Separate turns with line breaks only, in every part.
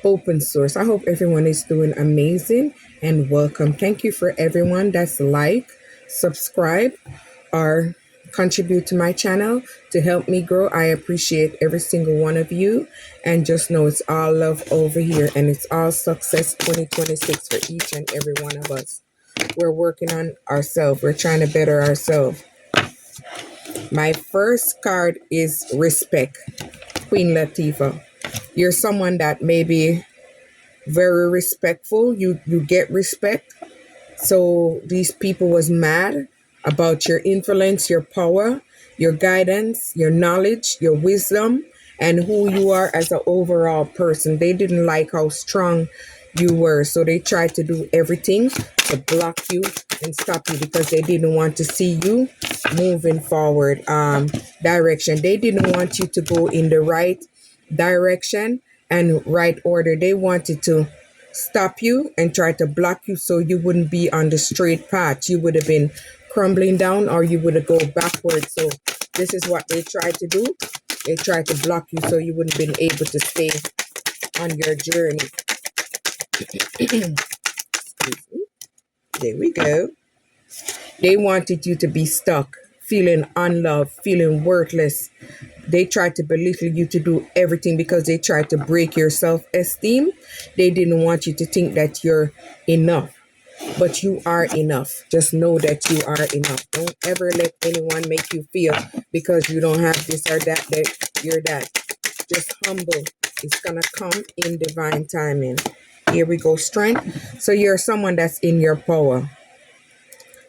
open source. I hope everyone is doing amazing and welcome. Thank you for everyone that's like, subscribe, or contribute to my channel to help me grow. I appreciate every single one of you. And just know it's all love over here and it's all success 2026 for each and every one of us. We're working on ourselves. We're trying to better ourselves. My first card is respect. Queen Latifah. You're someone that may be very respectful. You get respect. So these people was mad about your influence, your power, your guidance, your knowledge, your wisdom, and who you are as an overall person. They didn't like how strong you were. So they tried to do everything to block you and stop you because they didn't want to see you moving forward direction. They didn't want you to go in the right direction and right order. They wanted to stop you and try to block you so you wouldn't be on the straight path. You would have been crumbling down or you would have go backwards. So this is what they tried to do. They tried to block you so you wouldn't been able to stay on your journey. Excuse me. There we go. They wanted you to be stuck, feeling unloved, feeling worthless. They tried to belittle you to do everything because they tried to break your self-esteem. They didn't want you to think that you're enough, but you are enough. Just know that you are enough. Don't ever let anyone make you feel because you don't have this or that, that you're that. Just humble. It's going to come in divine timing. Here we go, strength. So you're someone that's in your power.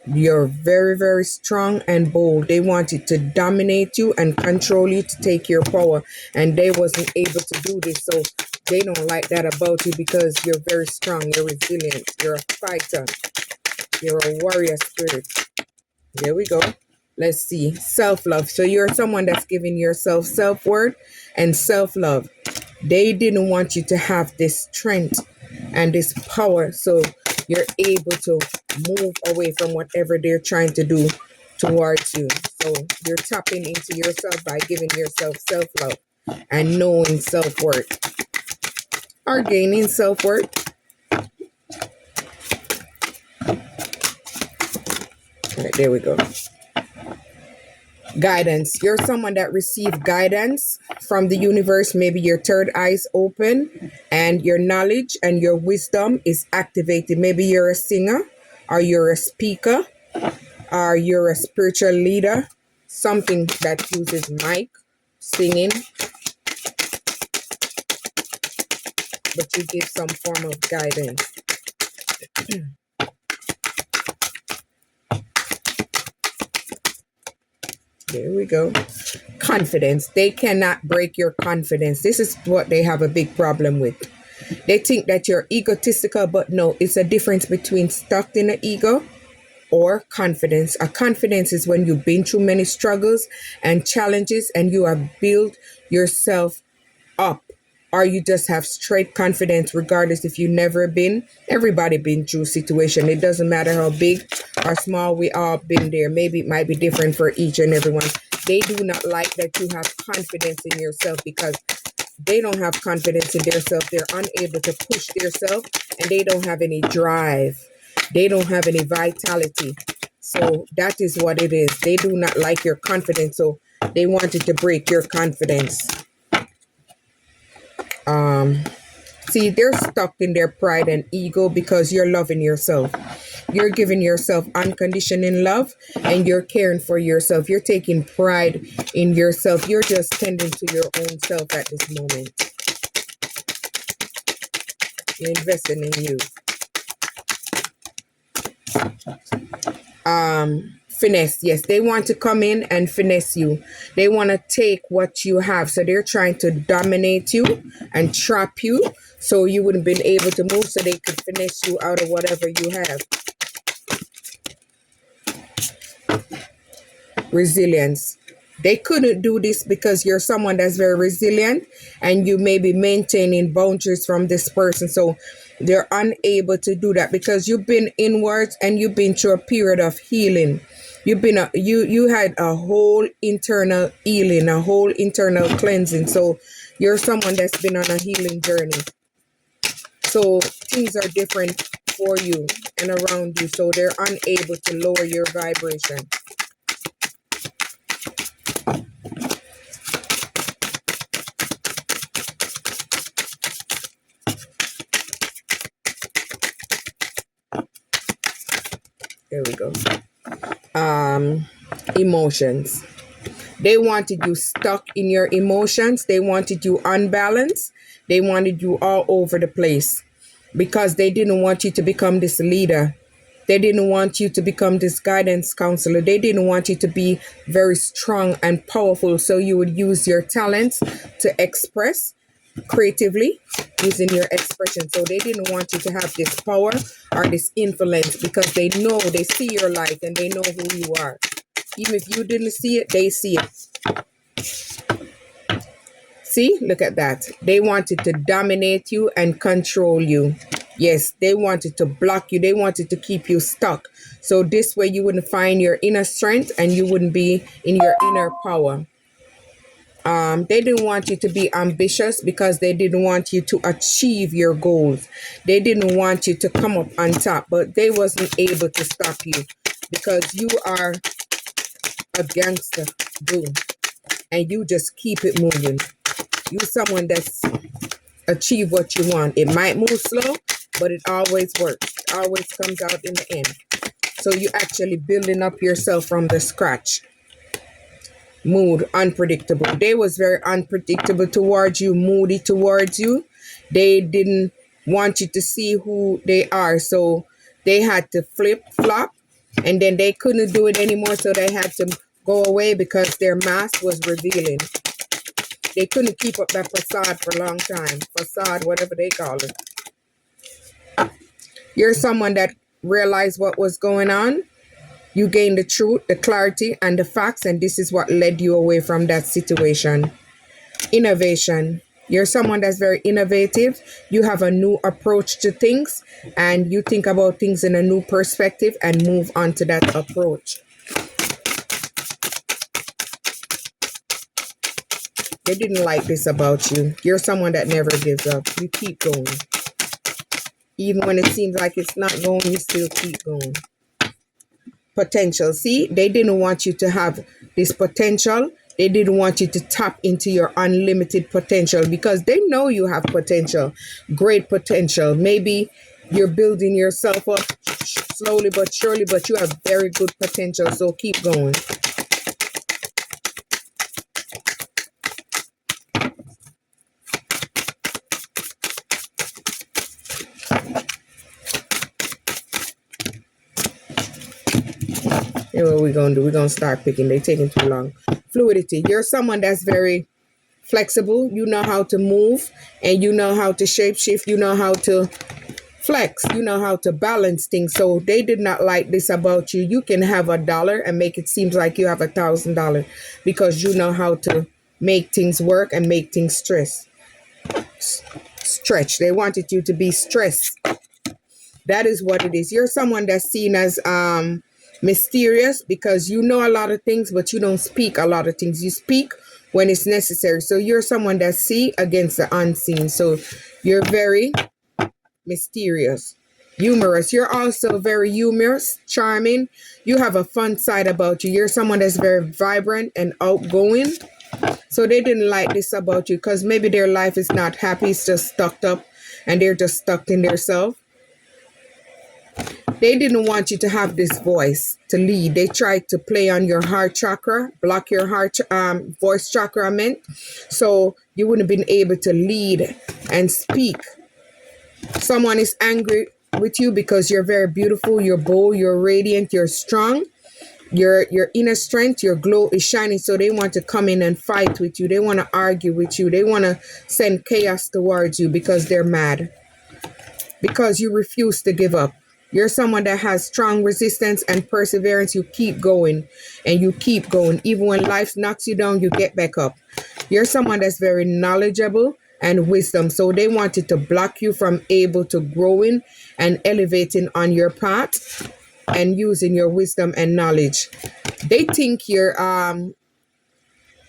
You're very, very strong and bold. They wanted to dominate you and control you to take your power. And they wasn't able to do this. So they don't like that about you because you're very strong. You're resilient. You're a fighter. You're a warrior spirit. There we go. Let's see. Self-love. So you're someone that's giving yourself self-worth and self-love. They didn't want you to have this strength and this power. So you're able to move away from whatever they're trying to do towards you. So you're tapping into yourself by giving yourself self-love and knowing self-worth or gaining self-worth. All right, there we go. Guidance. You're someone that received guidance from the universe. Maybe your third eye is open and your knowledge and your wisdom is activated. Maybe you're a singer or you're a speaker or you're a spiritual leader. Something that uses mic, singing. But you give some form of guidance. There we go. Confidence. They cannot break your confidence. This is what they have a big problem with. They think that you're egotistical, but no, it's a difference between stuck in the ego or confidence. A confidence is when you've been through many struggles and challenges and you have built yourself up. Or you just have straight confidence regardless if you've never been. Everybody been through a situation. It doesn't matter how big or small, we all been there. Maybe it might be different for each and everyone. They do not like that you have confidence in yourself because they don't have confidence in themselves. They're unable to push themselves and they don't have any drive. They don't have any vitality. So that is what it is. They do not like your confidence. So they wanted to break your confidence. See, they're stuck in their pride and ego because you're loving yourself. You're giving yourself unconditional love and you're caring for yourself. You're taking pride in yourself. You're just tending to your own self at this moment. You're investing in you. Finesse. Yes, they want to come in and finesse you. They want to take what you have. So they're trying to dominate you and trap you so you wouldn't been able to move so they could finesse you out of whatever you have. Resilience. They couldn't do this because you're someone that's very resilient and you may be maintaining boundaries from this person. So they're unable to do that because you've been inwards and you've been through a period of healing. You've been you had a whole internal healing, a whole internal cleansing. So you're someone that's been on a healing journey. So things are different for you and around you. So they're unable to lower your vibration. There we go. Emotions. They wanted you stuck in your emotions. They wanted you unbalanced. They wanted you all over the place because they didn't want you to become this leader. They didn't want you to become this guidance counselor. They didn't want you to be very strong and powerful. So you would use your talents to express creatively using your expression. So they didn't want you to have this power or this influence because they know, they see your life and they know who you are. Even if you didn't see it, they see it. See, look at that. They wanted to dominate you and control you. Yes, they wanted to block you. They wanted to keep you stuck. So this way you wouldn't find your inner strength and you wouldn't be in your inner power. They didn't want you to be ambitious because they didn't want you to achieve your goals. They didn't want you to come up on top, but they wasn't able to stop you because you are a gangster, boom, and you just keep it moving. You someone that's achieve what you want. It might move slow, but it always works. It always comes out in the end. So you actually building up yourself from the scratch. Mood, unpredictable. They was very unpredictable towards you, moody towards you. They didn't want you to see who they are. So they had to flip flop and then they couldn't do it anymore. So they had to go away because their mask was revealing. They couldn't keep up that facade for a long time. Facade, whatever they call it. You're someone that realized what was going on. You gained the truth, the clarity, and the facts, and this is what led you away from that situation. Innovation. You're someone that's very innovative. You have a new approach to things, and you think about things in a new perspective and move on to that approach. They didn't like this about you. You're someone that never gives up. You keep going. Even when it seems like it's not going, you still keep going. Potential. See, they didn't want you to have this potential. They didn't want you to tap into your unlimited potential because they know you have potential, great potential. Maybe you're building yourself up slowly but surely, but you have very good potential. So keep going. Here's what we're going to do. We're going to start picking. They're taking too long. Fluidity. You're someone that's very flexible. You know how to move and you know how to shapeshift. You know how to flex. You know how to balance things. So they did not like this about you. You can have $1 and make it seem like you have $1,000 because you know how to make things work and make things stretch. They wanted you to be stressed. That is what it is. You're someone that's seen as mysterious because you know a lot of things, but you don't speak a lot of things. You speak when it's necessary. So you're someone that see against the unseen. So you're very mysterious, humorous. You're also very humorous, charming. You have a fun side about you. You're someone that's very vibrant and outgoing. So they didn't like this about you because maybe their life is not happy. It's just stuck up and they're just stuck in themselves. They didn't want you to have this voice to lead. They tried to play on your heart chakra, block your heart voice chakra, so you wouldn't have been able to lead and speak. Someone is angry with you because you're very beautiful, you're bold, you're radiant, you're strong. Your inner strength, your glow is shining. So they want to come in and fight with you. They want to argue with you. They want to send chaos towards you because they're mad. Because you refuse to give up. You're someone that has strong resistance and perseverance. You keep going and you keep going. Even when life knocks you down, you get back up. You're someone that's very knowledgeable and wisdom. So they wanted to block you from able to growing and elevating on your path and using your wisdom and knowledge. They think you're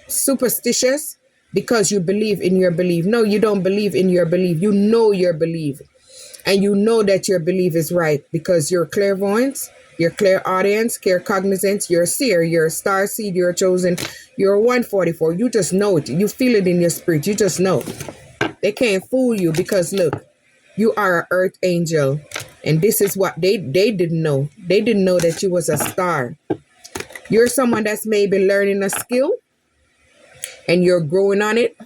superstitious because you believe in your belief. No, you don't believe in your belief. You know your belief. And you know that your belief is right because you're clairvoyant, you're clairaudience, claircognizance, you're a seer, you're a star seed, you're a chosen, you're a 144. You just know it. You feel it in your spirit. You just know. They can't fool you because look, you are an earth angel. And this is what they didn't know. They didn't know that you was a star. You're someone that's maybe learning a skill and you're growing on it.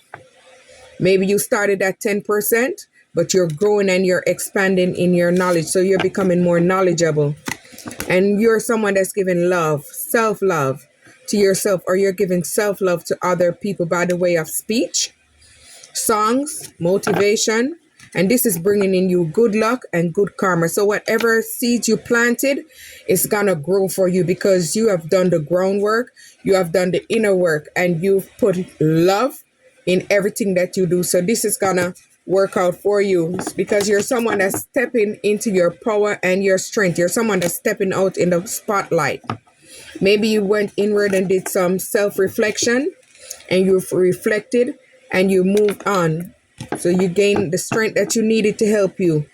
Maybe you started at 10%, but you're growing and you're expanding in your knowledge. So you're becoming more knowledgeable. And you're someone that's giving love, self-love to yourself, or you're giving self-love to other people by the way of speech, songs, motivation. And this is bringing in you good luck and good karma. So whatever seeds you planted is going to grow for you because you have done the groundwork, you have done the inner work, and you've put love in everything that you do. So this is going to work out for you because you're someone that's stepping into your power and your strength. You're someone that's stepping out in the spotlight. Maybe you went inward and did some self-reflection and you've reflected and you moved on. So you gained the strength that you needed to help you.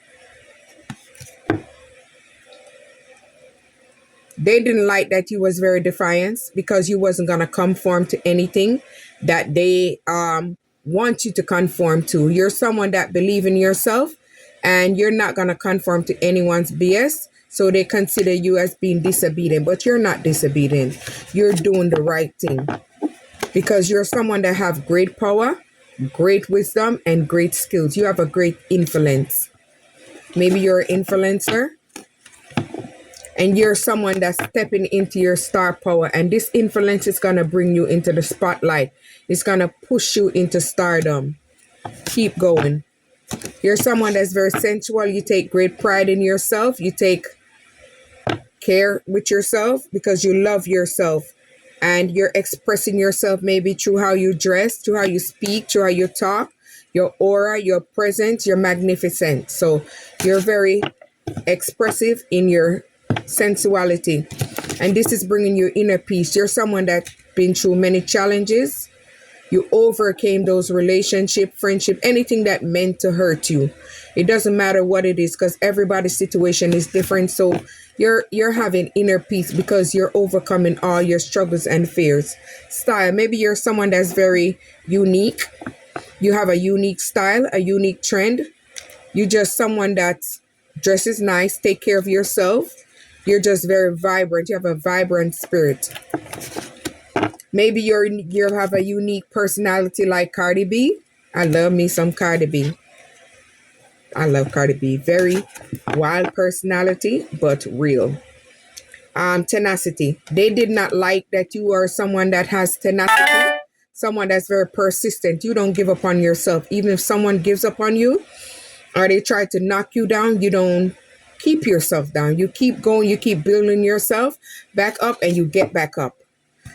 They didn't like that you was very defiant because you wasn't going to conform to anything that they want you to conform to. You're someone that believe in yourself and you're not going to conform to anyone's BS. So they consider you as being disobedient, but you're not disobedient. You're doing the right thing because you're someone that have great power, great wisdom, and great skills. You have a great influence. Maybe you're an influencer and you're someone that's stepping into your star power. And this influence is going to bring you into the spotlight. It's going to push you into stardom. Keep going. You're someone that's very sensual. You take great pride in yourself. You take care with yourself because you love yourself. And you're expressing yourself maybe through how you dress, through how you speak, through how you talk, your aura, your presence, you're magnificent. So you're very expressive in your sensuality. And this is bringing you inner peace. You're someone that's been through many challenges. You overcame those relationship, friendship, anything that meant to hurt you. It doesn't matter what it is because everybody's situation is different. So you're having inner peace because you're overcoming all your struggles and fears. Style. Maybe you're someone that's very unique. You have a unique style, a unique trend. You're just someone that dresses nice, take care of yourself. You're just very vibrant. You have a vibrant spirit. Maybe you have a unique personality like Cardi B. I love me some Cardi B. I love Cardi B. Very wild personality, but real. Tenacity. They did not like that you are someone that has tenacity, someone that's very persistent. You don't give up on yourself. Even if someone gives up on you or they try to knock you down, you don't keep yourself down. You keep going, you keep building yourself back up and you get back up.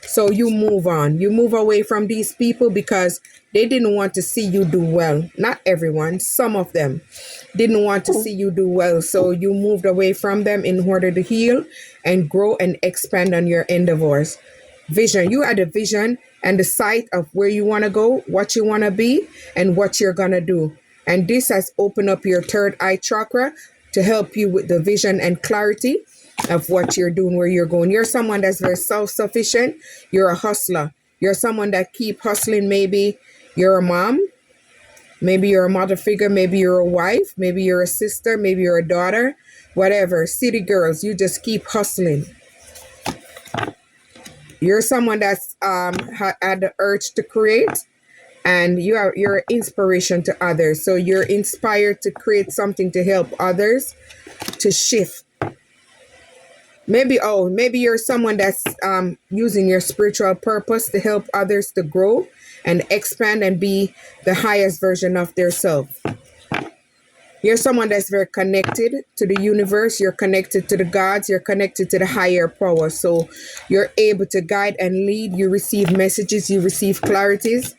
So you move on. You move away from these people because they didn't want to see you do well. Not everyone, some of them didn't want to see you do well. So you moved away from them in order to heal and grow and expand on your endeavors. Vision. You had a vision and the sight of where you want to go, what you want to be, and what you're going to do. And this has opened up your third eye chakra to help you with the vision and clarity of what you're doing, where you're going. You're someone that's very self-sufficient. You're a hustler. You're someone that keep hustling. Maybe you're a mom. Maybe you're a mother figure. Maybe you're a wife. Maybe you're a sister. Maybe you're a daughter. Whatever. City girls, you just keep hustling. You're someone that's had the urge to create. And you're an inspiration to others. So you're inspired to create something to help others to shift. Maybe you're someone that's using your spiritual purpose to help others to grow and expand and be the highest version of their self. You're someone that's very connected to the universe. You're connected to the gods. You're connected to the higher power. So you're able to guide and lead. You receive messages. You receive clarities.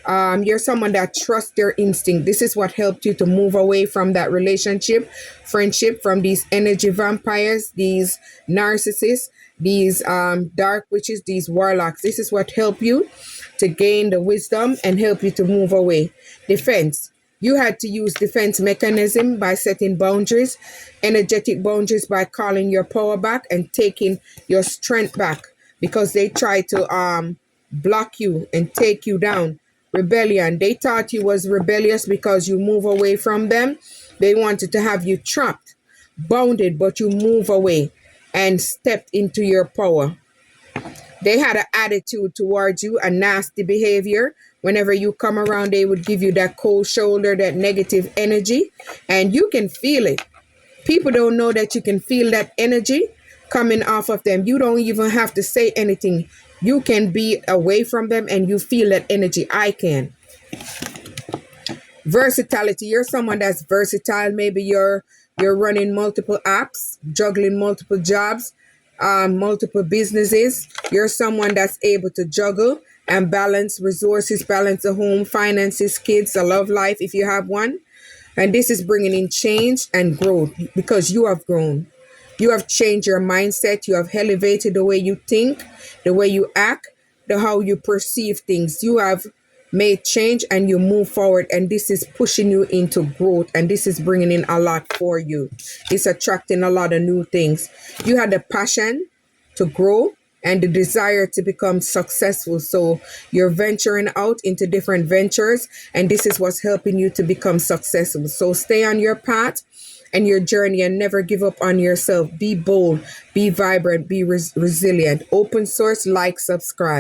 You're someone that trusts your instinct. This is what helped you to move away from that relationship, friendship, from these energy vampires, these narcissists, these dark witches, these warlocks. This is what helped you to gain the wisdom and help you to move away. Defense. You had to use defense mechanism by setting boundaries, energetic boundaries by calling your power back and taking your strength back, because they try to block you and take you down. Rebellion. They thought you was rebellious because you move away from them. They wanted to have you trapped, bounded, but you move away and stepped into your power. They had an attitude towards you, a nasty behavior. Whenever you come around, they would give you that cold shoulder, that negative energy, and you can feel it. People don't know that you can feel that energy coming off of them. You don't even have to say anything. You can be away from them and you feel that energy. I can. Versatility. You're someone that's versatile. Maybe you're running multiple apps, juggling multiple jobs, multiple businesses. You're someone that's able to juggle and balance resources, balance the home, finances, kids, a love life if you have one. And this is bringing in change and growth because you have grown. You have changed your mindset. You have elevated the way you think, the way you act, the how you perceive things. You have made change and you move forward, and this is pushing you into growth, and this is bringing in a lot for you. It's attracting a lot of new things. You had the passion to grow and the desire to become successful, so you're venturing out into different ventures, and this is what's helping you to become successful. So stay on your path and your journey and never give up on yourself. Be bold, be vibrant, be resilient. Open source, like, subscribe.